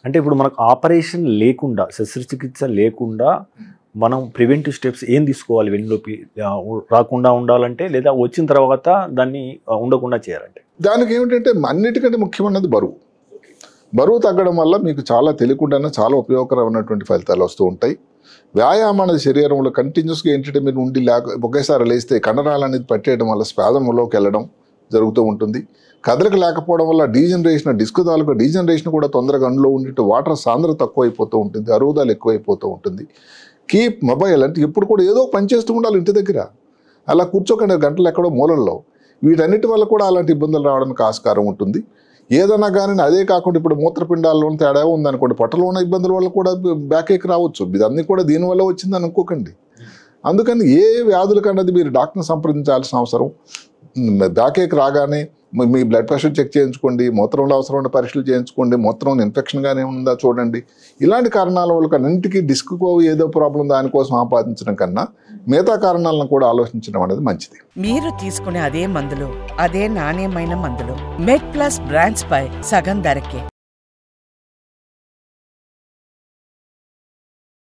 అంటే ఇప్పుడు మనకు ఆపరేషన్ లేకుండా, శస్త్రచికిత్స లేకుండా మనం ప్రివెంటివ్ స్టెప్స్ ఏం తీసుకోవాలి వెన్నులోకి రాకుండా ఉండాలంటే, లేదా వచ్చిన తర్వాత దాన్ని ఉండకుండా చేయాలంటే? దానికి ఏమిటంటే అన్నిటికంటే ముఖ్యమైనది బరువు. బరువు తగ్గడం వల్ల మీకు చాలా తెలియకుండానే చాలా ఉపయోగకరమైనటువంటి ఫలితాలు వస్తూ ఉంటాయి. వ్యాయామం అనేది శరీరంలో కంటిన్యూస్గా ఏంటంటే మీరు ఉండి ఒకేసారి లేస్తే కండరాలు అనేది పట్టేయడం వల్ల స్పాజంలోకి వెళ్ళడం జరుగుతూ ఉంటుంది. కదలిక లేకపోవడం వల్ల డీజనరేషన్, డిస్క్ తాలూకు డీజనరేషన్ కూడా తొందరగా అందులో ఉండి వాటర్ సాంద్రత తక్కువైపోతూ ఉంటుంది, అరుగుదల ఎక్కువైపోతూ ఉంటుంది. కీప్ మొబైల్ అంటే ఎప్పుడు కూడా ఏదో పని చేస్తూ ఉండాలి ఇంటి దగ్గర, అలా కూర్చోకుండా గంటలు ఎక్కడో మూలల్లో. వీటన్నిటి వల్ల కూడా అలాంటి ఇబ్బందులు రావడానికి ఆస్కారం ఉంటుంది. ఏదన్నా కానీ అదే కాకుండా ఇప్పుడు మూత్రపిండాల్లో తేడా ఉందనుకోండి, పొట్టలో ఉన్న ఇబ్బందుల వల్ల కూడా బ్యాక్ ఏక్ రావచ్చు. ఇదన్నీ కూడా దీనివల్ల వచ్చిందని అనుకోకండి. అందుకని ఏ వ్యాధులకు అన్నది మీరు డాక్టర్ని సంప్రదించాల్సిన అవసరం. బ్యాక్ ఏక్ రాగానే మీ బ్లడ్ ప్రెషర్ చెక్ చేయించుకోండి, మూత్రంలో అవసరమైన పరీక్షలు చేయించుకోండి, మూత్రంలో ఇన్ఫెక్షన్గానే ఉందా చూడండి. ఇలాంటి కారణాల వల్ల అన్నింటికీ డిస్క్కో ఏదో ప్రాబ్లం దానికోసం ఆపాదించడం కన్నా మిగతా కారణాలను కూడా ఆలోచించడం అనేది మంచిది. మీరు తీసుకునే అదే మందులు, అదే నాణ్యమైన మందులు మెడ్ ప్లస్ బ్రాండ్స్ పై సగం ధరకే